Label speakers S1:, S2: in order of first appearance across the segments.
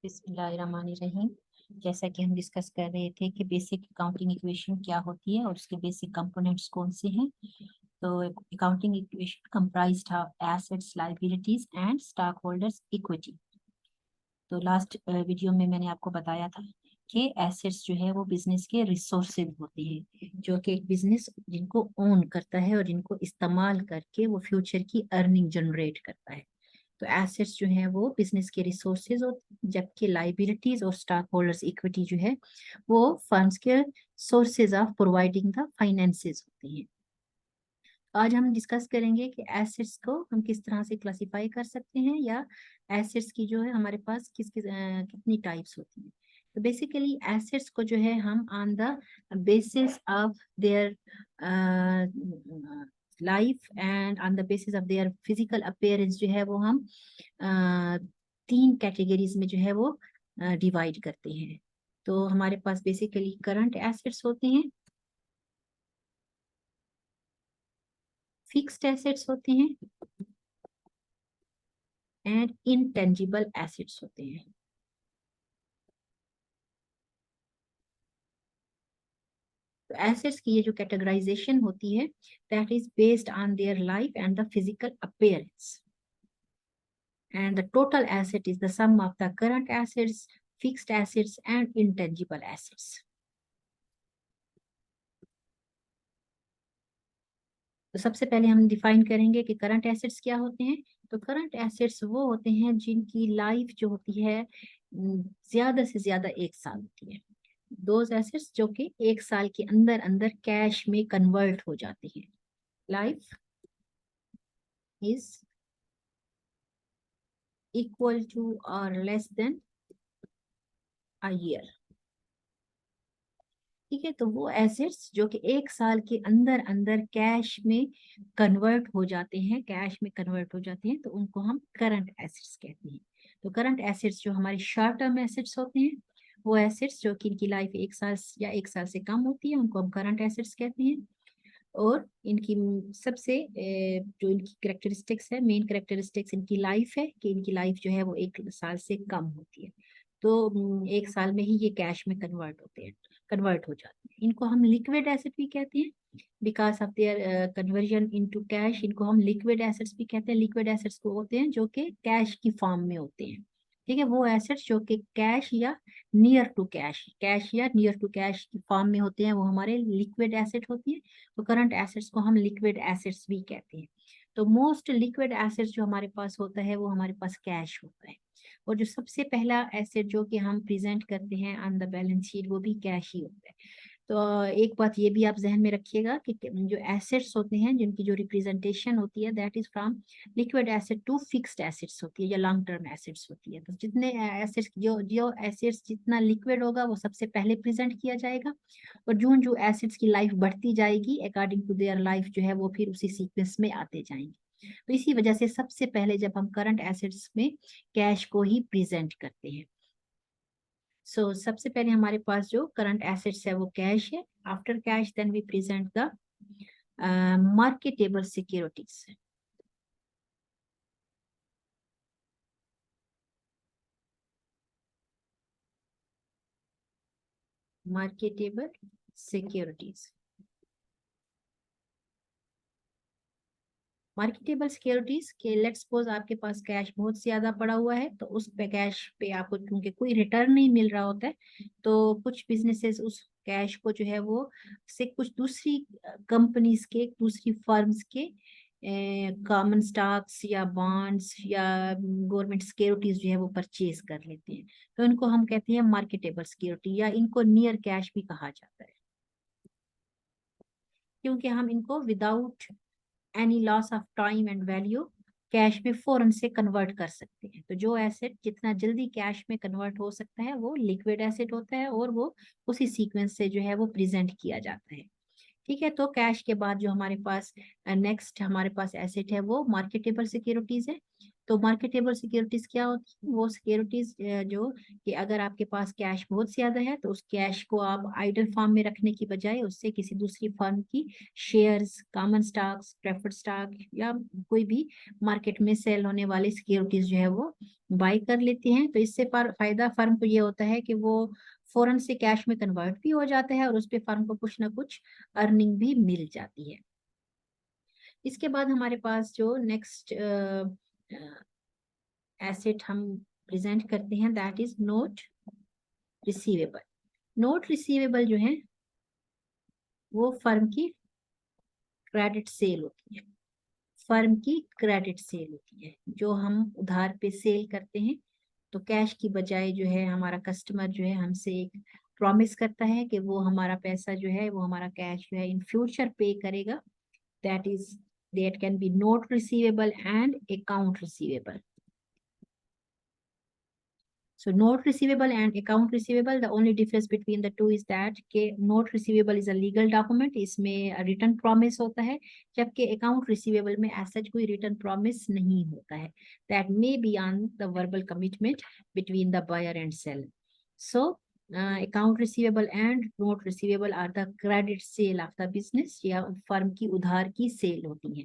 S1: बिस्मिल्लाहिर्रहमानिर्रहीम। जैसा कि हम डिस्कस कर रहे थे कि बेसिक अकाउंटिंग इक्वेशन क्या होती है और उसके बेसिक कंपोनेंट्स कौन से हैं। तो accounting equation comprised of assets, liabilities and stock holders equity. तो लास्ट वीडियो में मैंने आपको बताया था कि एसेट्स जो है वो बिजनेस के रिसोर्सेज होते हैं, जो कि एक बिजनेस जिनको ओन करता है और जिनको इस्तेमाल करके वो फ्यूचर की अर्निंग जनरेट करता है। तो एसेट्स जो है वो बिजनेस के रिसोर्सेज और जबकि लाइबिलिटीज और स्टॉक होल्डर्स इक्विटी जो है वो फंड्स के sources of providing the finances होते हैं। आज हम डिस्कस करेंगे कि एसेट्स को हम किस तरह से क्लासिफाई कर सकते हैं या एसेट्स की जो है हमारे पास कितनी टाइप्स होती हैं। तो बेसिकली एसेट्स को जो है हम on the basis of their life and on the basis of their physical appearance जो है वो हम तीन कैटेगरीज में जो है वो डिवाइड करते हैं। तो हमारे पास बेसिकली करंट एसेट्स होते हैं, फिक्स्ड एसेट्स होते हैं एंड इनटेंजिबल एसेट्स होते हैं। तो एसेट्स की ये जो कैटेगराइजेशन होती है that is based on their life and the physical appearance, and the total asset is the sum of the current assets, fixed assets and intangible assets. तो सबसे पहले हम डिफाइन करेंगे कि करंट एसेट्स क्या होते हैं। तो करंट एसेट्स वो होते हैं जिनकी लाइफ जो होती है ज्यादा से ज्यादा 1 साल होती है। दोज एसेट्स जो कि 1 साल के अंदर अंदर कैश में कन्वर्ट हो जाती है। Life is equal to or less than a year। ठीक है, तो वो एसेट्स जो कि 1 साल के अंदर अंदर कैश में कन्वर्ट हो जाते हैं, कैश में कन्वर्ट हो जाते हैं, तो उनको हम करंट एसेट्स कहते हैं। तो करंट एसेट्स जो हमारे शॉर्ट टर्म एसेट्स होते हैं, वो एसेट्स जो कि इनकी लाइफ 1 साल या 1 साल से कम होती है, उनको हम करंट एसेट्स कहते हैं। और इनकी सबसे जो इनकी करेक्टरिस्टिक्स है, मेन करेक्टरिस्टिक्स इनकी लाइफ है कि इनकी लाइफ जो है वो 1 साल से कम होती है। तो 1 साल में ही ये कैश में कन्वर्ट होते हैं, कन्वर्ट हो जाते हैं। इनको हम लिक्विड एसेट भी कहते हैं because of their conversion into cash. इनको हम लिक्विड एसेट्स भी कहते हैं। लिक्विड एसेट्स को होते हैं जो कि कैश की फॉर्म में होते हैं। ठीक है, वो एसेट्स जो कि कैश या नियर टू कैश, कैश या नियर टू कैश की फॉर्म में होते हैं, वो हमारे लिक्विड एसेट होती है। तो करंट एसेट्स को हम लिक्विड एसेट्स भी कहते हैं। तो मोस्ट लिक्विड एसेट्स जो हमारे पास होता है वो हमारे पास कैश होता है। और जो सबसे पहला एसेट जो कि हम प्रेजेंट करते हैं ऑन द बैलेंस शीट वो भी कैश ही होता है। तो एक बात ये भी आप जहन में रखिएगा कि जो एसेट्स होते हैं जिनकी जो रिप्रेजेंटेशन होती है that is from liquid asset to fixed assets होती है या लॉन्ग टर्म एसेट्स होती है। तो जितने एसेट्स जो जो एसेट्स जितना लिक्विड होगा वो सबसे पहले प्रेजेंट किया जाएगा, और जो एसिड्स की लाइफ बढ़ती जाएगी अकॉर्डिंग टू देयर लाइफ जो है वो फिर उसी सीक्वेंस में आते जाएंगे। तो इसी वजह से सबसे पहले जब हम करंट एसिड्स में कैश को ही प्रेजेंट करते हैं। सबसे पहले हमारे पास जो करंट एसेट्स है वो कैश है। After cash then we present the marketable securities. Marketable securities, marketable securities के लेट्स सपोज आपके पास कैश बहुत ज्यादा पड़ा हुआ है, तो उस पे कैश पे आपको क्योंकि कोई रिटर्न नहीं मिल रहा होता है, तो कुछ बिजनेसेस उस कैश को जो है वो से कुछ दूसरी कंपनीज के, दूसरी फर्म्स के कॉमन स्टॉक्स या बॉन्ड्स या गवर्नमेंट सिक्योरिटीज जो है वो परचेज कर लेते हैं। तो इनको हम कहते हैं मार्केटेबल सिक्योरिटी, या इनको नियर कैश भी कहा जाता है, क्योंकि हम इनको without any loss of time and value cash में फौरन से कन्वर्ट कर सकते हैं। तो जो एसेट जितना जल्दी कैश में कन्वर्ट हो सकता है वो लिक्विड एसेट होता है, और वो उसी सीक्वेंस से जो है वो प्रेजेंट किया जाता है। ठीक है, तो कैश के बाद जो हमारे पास नेक्स्ट हमारे पास एसेट है वो मार्केटेबल सिक्योरिटीज है। तो मार्केटेबल सिक्योरिटीज क्या होती है? वो सिक्योरिटीज जो कि अगर आपके पास कैश बहुत ज्यादा है तो उस कैश को आप आइडल फॉर्म में रखने की बजाय उससे किसी दूसरी फर्म की shares, common stocks, preferred stock या कोई भी मार्केट में सेल होने वाली सिक्योरिटीज जो है वो बाई कर लेते हैं। तो इससे फायदा फर्म को ये होता है कि वो फौरन से कैश में कन्वर्ट भी हो जाता है और उस पे फर्म को कुछ ना कुछ अर्निंग भी मिल जाती है। इसके बाद हमारे पास जो नेक्स्ट एसेट हम प्रेजेंट करते हैं that is note receivable. Note receivable जो है वो फर्म की क्रेडिट सेल होती है। फर्म की क्रेडिट सेल होती है जो हम उधार पे सेल करते हैं। तो कैश की बजाय जो है हमारा कस्टमर जो है हमसे एक प्रॉमिस करता है कि वो हमारा पैसा जो है वो हमारा कैश जो है इन फ्यूचर पे करेगा। that is that can be note receivable and account receivable. So note receivable and account receivable, the only difference between the two is that के note receivable is a legal document, इसमें written promise होता है, जबकि account receivable में as such कोई written promise नहीं होता है, that may be on the verbal commitment between the buyer and seller. So account receivable and note receivable are the credit sale of the business, या firm की उधार की cell होती है।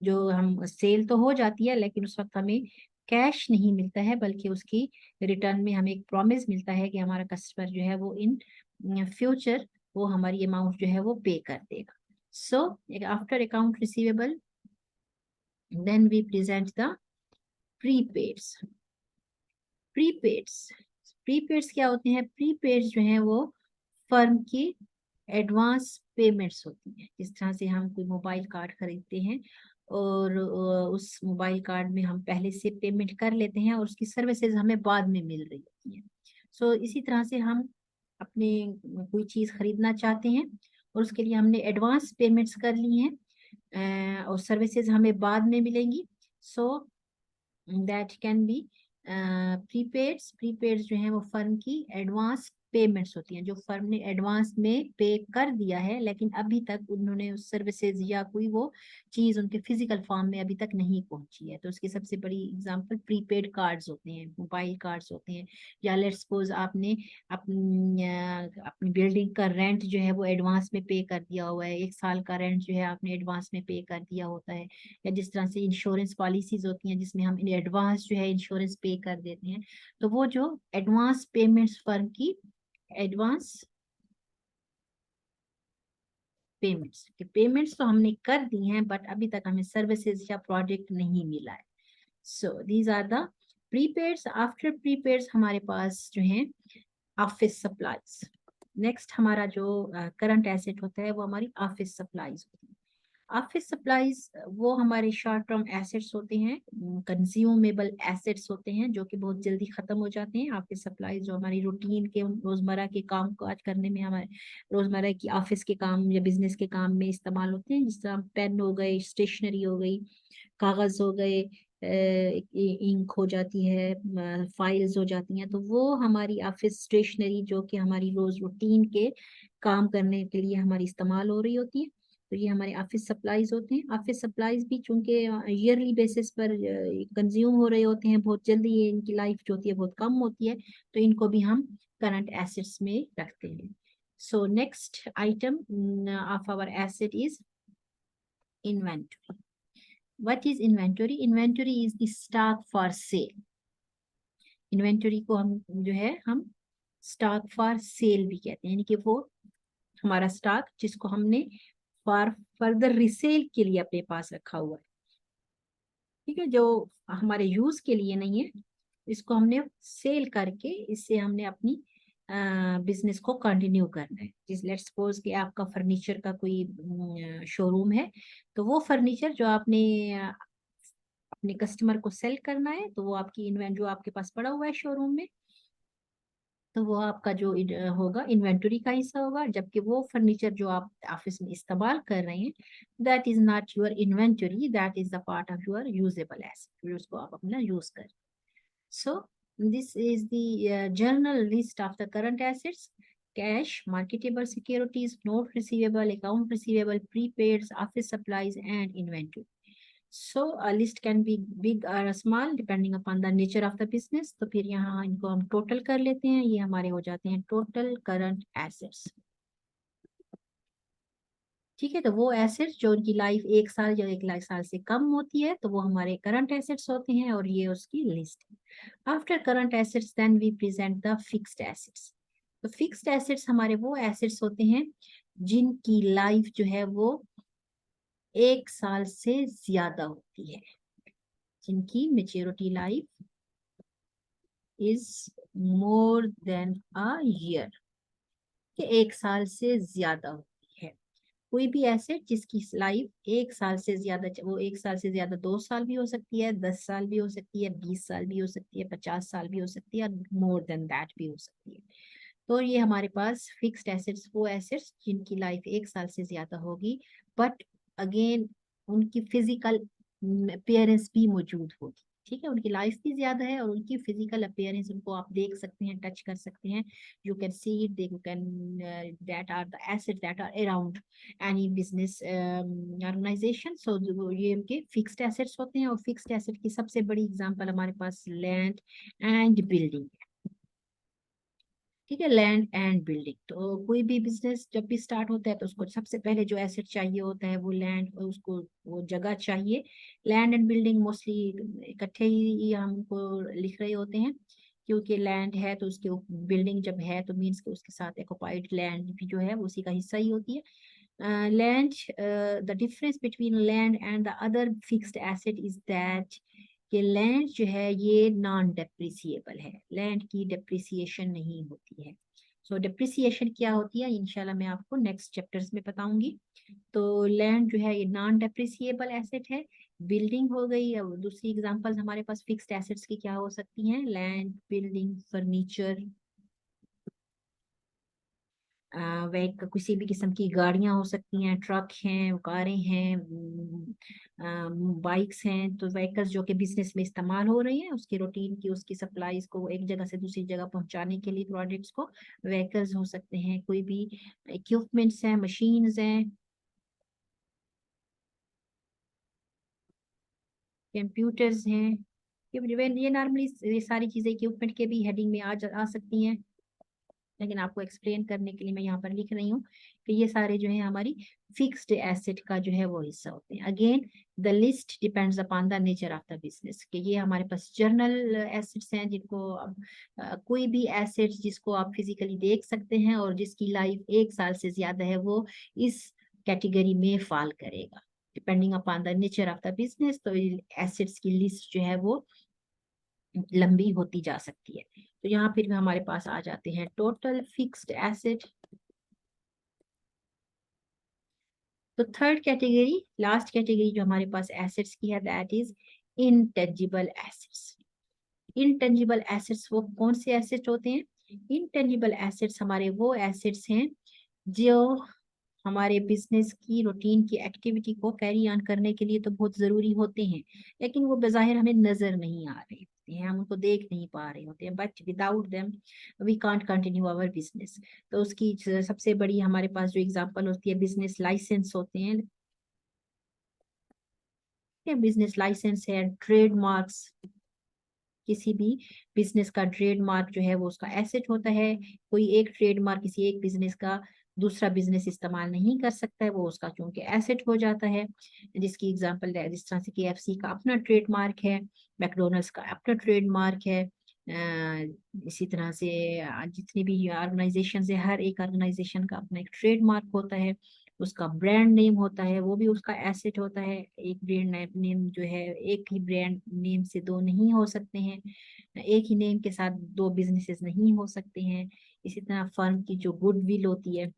S1: जो हम सेल तो हो जाती है लेकिन उस वक्त हमें कैश नहीं मिलता है बल्कि उसकी रिटर्न में हमें एक प्रॉमिस मिलता है कि हमारा कस्टमर जो है वो इन फ्यूचर वो हमारी अमाउंट जो है वो पे कर देगा। So after account receivable then we present the prepaids. Prepaids prepaids क्या होते हैं? प्रीपेड्स जो है वो फर्म की एडवांस पेमेंट्स होती हैं। जिस तरह से हम कोई मोबाइल कार्ड खरीदते हैं और उस मोबाइल कार्ड में हम पहले से पेमेंट कर लेते हैं और उसकी सर्विसेज हमें बाद में मिल रही होती है। सो इसी तरह से हम अपने कोई चीज़ खरीदना चाहते हैं और उसके लिए हमने एडवांस पेमेंट्स कर ली हैं और सर्विसेज हमें बाद में मिलेंगी। So that can be prepaids. Prepaids जो है वो फर्म की एडवांस पेमेंट्स होती हैं जो फर्म ने एडवांस में पे कर दिया है लेकिन अभी तक उन्होंने उस सर्विसेज या कोई वो चीज उनके फिजिकल फॉर्म में अभी तक नहीं पहुंची है। तो उसकी सबसे बड़ी एग्जांपल प्रीपेड कार्ड्स होते हैं, मोबाइल कार्ड्स होते हैं। या लेट्स सपोज आपने अपनी बिल्डिंग का रेंट जो है वो एडवांस में पे कर दिया हुआ है, 1 साल का रेंट जो है आपने एडवांस में पे कर दिया होता है। या जिस तरह से इंश्योरेंस पॉलिसीज होती हैं जिसमें हम एडवांस जो है इंश्योरेंस पे कर देते हैं। तो वो जो एडवांस पेमेंट्स फर्म की एडवांस पेमेंट्स तो हमने कर दी हैं बट अभी तक हमें सर्विसेज या प्रोडक्ट नहीं मिला है। So these are the prepaids. After prepaids हमारे पास जो है ऑफिस सप्लाईज। नेक्स्ट हमारा जो करंट एसेट होता है वो हमारी ऑफिस सप्लाईज होती है। ऑफिस सप्लाईज वो हमारे शॉर्ट टर्म एसेट्स होते हैं, कंज्यूमेबल एसेट्स होते हैं जो कि बहुत जल्दी खत्म हो जाते हैं। ऑफिस सप्लाईज जो हमारी रूटीन के रोजमर्रा के काम काज करने में, हमारे रोजमर्रा की ऑफिस के काम या बिजनेस के काम में इस्तेमाल होते हैं। जिस तरह पेन हो गए, स्टेशनरी हो गई, कागज हो गए, इंक हो जाती है, फाइल्स हो जाती हैं। तो वो हमारी ऑफिस स्टेशनरी जो कि हमारी रोज रूटीन के काम करने के लिए हमारी इस्तेमाल हो रही होती है। तो ये हमारे ऑफिस सप्लाईज होते हैं। ऑफिस सप्लाईज भी चूंकि ईयरली बेसिस पर कंज्यूम हो रहे होते हैं, बहुत जल्दी ये इनकी लाइफ जो होती है बहुत कम होती है, तो इनको भी हम करंट एसेट्स में रखते हैं। So next item of our asset is inventory. What is inventory? Inventory is the stock for sale. Inventory को हम जो है हम स्टॉक फॉर सेल भी कहते हैं, यानी कि वो हमारा स्टॉक जिसको हमने फॉर फर्दर रिसेल के लिए अपने पास रखा हुआ है। ठीक है, जो हमारे यूज के लिए नहीं है, इसको हमने सेल करके इससे हमने अपनी बिजनेस को कंटिन्यू करना है। जिस लेट्स सपोज कि आपका फर्नीचर का कोई शोरूम है, तो वो फर्नीचर जो आपने अपने कस्टमर को सेल करना है तो वो आपकी इन्वेंट जो आपके पास पड़ा हुआ है शोरूम में, तो वो आपका जो होगा इन्वेंटरी का हिस्सा होगा। जबकि वो फर्नीचर जो आप ऑफिस में इस्तेमाल कर रहे हैं that is not your inventory, that is the part of your usable asset, उसको आप अपना यूज करें। So this is the journal list of the current assets. cash, marketable securities, note receivable, account receivable, prepaids, office supplies, and inventory. So a list can be big or small depending upon the nature of the business. तो फिर यहाँ इनको हम total कर लेते हैं, ये हमारे हो जाते हैं टोटल करंट एसेट्स। ठीक है, तो वो एसेट्स जो उनकी लाइफ 1 साल या 1 साल से कम होती है तो वो हमारे करंट एसेट्स होते हैं, और ये उसकी लिस्ट है। After current assets then we present the fixed assets. तो फिक्स्ड एसेट्स हमारे वो एसेट्स होते हैं जिनकी लाइफ जो है वो 1 साल से ज्यादा होती है, जिनकी maturity life is more than a year, कि 1 साल से ज्यादा होती है। कोई भी एसेट जिसकी लाइफ 1 साल से ज्यादा, वो 1 साल से ज्यादा 2 साल भी हो सकती है, 10 साल भी हो सकती है, 20 साल भी हो सकती है, 50 साल भी हो सकती है, और मोर देन दैट भी हो सकती है। तो ये हमारे पास फिक्स्ड एसेट्स वो एसेट्स जिनकी लाइफ 1 साल से ज्यादा होगी, बट अगेन उनकी फिजिकल अपीयरेंस भी मौजूद होगी। ठीक है, उनकी लाइफ भी ज्यादा है और उनकी फिजिकल अपीयरेंस उनको आप देख सकते हैं, टच कर सकते हैं। You can see it, you can that are the assets that are around any business organisation. So ये उनके फिक्स्ड एसेट्स होते हैं, और फिक्स्ड एसेट की सबसे बड़ी एग्जांपल हमारे पास लैंड एंड बिल्डिंग। ठीक है, लैंड एंड बिल्डिंग। तो कोई भी बिजनेस जब भी स्टार्ट होता है तो उसको सबसे पहले जो एसेट चाहिए होता है वो लैंड, उसको वो जगह चाहिए। लैंड एंड बिल्डिंग मोस्टली इकट्ठे ही हमको लिख रहे होते हैं, क्योंकि लैंड है तो उसके बिल्डिंग जब है तो मीन्स कि उसके साथ ऑक्युपाइड लैंड भी जो है वो उसी का हिस्सा ही होती है। Land, the difference between land and the other fixed asset is that कि लैंड जो है ये नॉन डेप्रिसिएबल है, लैंड की डेप्रिसिएशन नहीं होती है। सो डेप्रिसिएशन क्या होती है इंशाल्लाह मैं आपको नेक्स्ट चैप्टर्स में बताऊंगी। तो लैंड जो है ये नॉन डेप्रिसिएबल एसेट है। बिल्डिंग हो गई, अब दूसरी एग्जांपल्स हमारे पास फिक्स्ड एसेट्स की क्या हो सकती हैं, लैंड, बिल्डिंग, फर्नीचर, वह किसी भी किस्म की गाड़ियां हो सकती हैं, ट्रक हैं, कारें हैं, बाइक्स हैं। तो व्हीकल्स जो कि बिजनेस में इस्तेमाल हो रही हैं, उसकी रूटीन की उसकी सप्लाईज को एक जगह से दूसरी जगह पहुंचाने के लिए प्रोडक्ट्स को व्हीकल्स हो सकते हैं। कोई भी इक्विपमेंट्स हैं, मशीन्स हैं, कंप्यूटर्स हैं, ये नॉर्मली ये सारी चीजें इक्विपमेंट के भी हेडिंग में आ सकती हैं, लेकिन आपको एक्सप्लेन करने के लिए मैं यहाँ पर लिख रही हूँ कि ये सारे जो है हमारी फिक्स्ड एसेट का जो है वो हिस्सा होते हैं। Again the list depends upon the nature of the business, कि ये हमारे पास जर्नल एसेट्स हैं जिनको अब कोई भी एसेट्स जिसको आप फिजिकली देख सकते हैं और जिसकी लाइफ 1 साल से ज्यादा है वो इस कैटेगरी में फॉल करेगा, depending upon the nature of the business. तो एसेट्स की लिस्ट जो है वो लंबी होती जा सकती है। तो यहाँ फिर हमारे पास आ जाते हैं टोटल फिक्स्ड एसेट। तो थर्ड कैटेगरी, लास्ट कैटेगरी जो हमारे पास एसेट्स की है, that is intangible assets. Intangible assets वो कौन से एसेट होते हैं, इनटेंजिबल एसेट्स हमारे वो एसेट्स हैं जो हमारे बिजनेस की रूटीन की एक्टिविटी को कैरी ऑन करने के लिए तो बहुत जरूरी होते हैं, लेकिन वो बज़ाहिर हमें नजर नहीं आ रहे होते हैं, हम उनको देख नहीं पा रहे होते हैं, but without them we can't continue our business. तो उसकी सबसे बड़ी हमारे पास जो एग्जांपल होती है, बिजनेस लाइसेंस होते हैं, बिजनेस लाइसेंस है, ट्रेडमार्क्स, किसी भी बिजनेस का ट्रेडमार्क जो है वो उसका एसेट होता है। कोई एक ट्रेडमार्क किसी एक बिजनेस का दूसरा बिजनेस इस्तेमाल नहीं कर सकता है, वो उसका चूंकि एसेट हो जाता है। जिसकी एग्जांपल है, जिस तरह से KFC का अपना ट्रेडमार्क है, मैकडोनल्ड्स का अपना ट्रेडमार्क है, इसी तरह से जितनी भी ऑर्गेनाइजेशन है, हर एक ऑर्गेनाइजेशन का अपना एक ट्रेडमार्क होता है, उसका ब्रांड नेम होता है, वो भी उसका एसेट होता है। एक ब्रांड नेम जो है, एक ही ब्रांड नेम से दो नहीं हो सकते हैं, एक ही नेम के साथ दो बिजनेसेस नहीं हो सकते हैं। इसी तरह फर्म की जो गुडविल होती है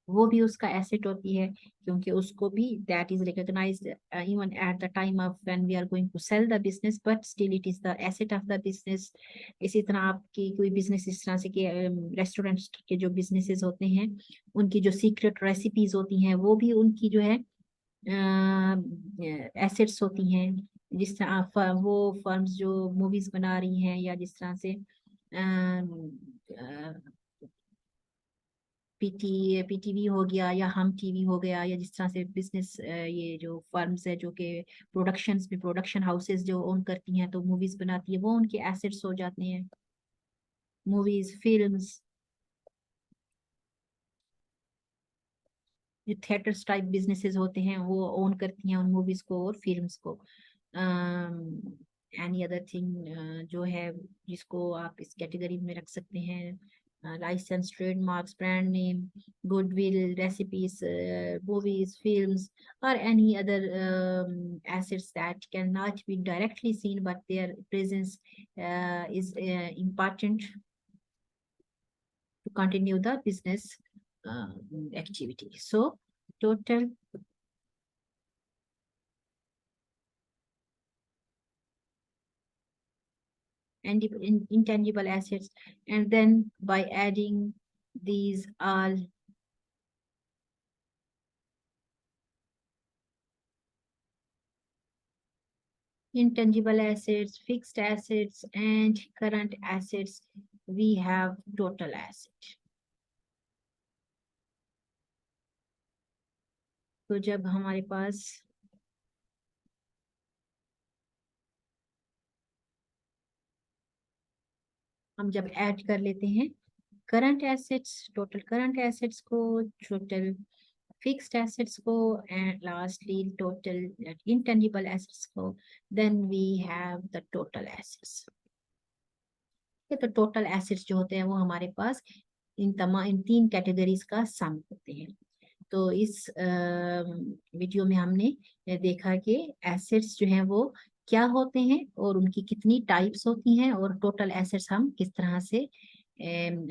S1: वो भी उसका एसेट होती है, क्योंकि उसको भी that is recognised even at the time of when we are going to sell the business, but still it is the asset of the business. इसी तरह आपकी कोई बिजनेस इस तरह से कि रेस्टोरेंट्स के जो बिजनेसेस होते हैं उनकी जो सीक्रेट रेसिपीज होती हैं वो भी उनकी जो है एसेट्स होती हैं। जिस तरह वो फर्म्स जो मूवीज बना रही हैं या जिस तरह से पीटीवी हो गया या हम टीवी हो गया, या जिस तरह से बिजनेस, ये जो फर्म्स है जो कि प्रोडक्शंस में, प्रोडक्शन हाउसेस जो ओन करती हैं तो मूवीज बनाती है, वो उनके एसेट्स हो जाते हैं। मूवीज, फिल्म्स, जो थिएटर्स टाइप बिजनेसेस होते हैं वो ओन करती हैं उन मूवीज को और फिल्म्स को। एनी अदर थिंग जो है जिसको आप इस कैटेगरी में रख सकते हैं, licence, trademarks, brand name, goodwill, recipes, movies, films, or any other assets that cannot be directly seen but their presence is important to continue the business uh, activity. So total and intangible assets, and then by adding these all intangible assets, fixed assets, and current assets, we have total asset. तो जब हमारे पास हम जब add कर लेते हैं current assets, total current assets को, total fixed assets को, and lastly total intangible assets को, then we have the total assets. तो टोटल एसेट्स जो होते हैं वो हमारे पास इन तीन कैटेगरीज का सम होते हैं। तो इस वीडियो में हमने देखा कि एसेट्स जो हैं वो क्या होते हैं और उनकी कितनी टाइप्स होती हैं, और टोटल एसेट्स हम किस तरह से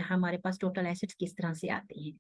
S1: हमारे पास टोटल एसेट्स किस तरह से आते हैं।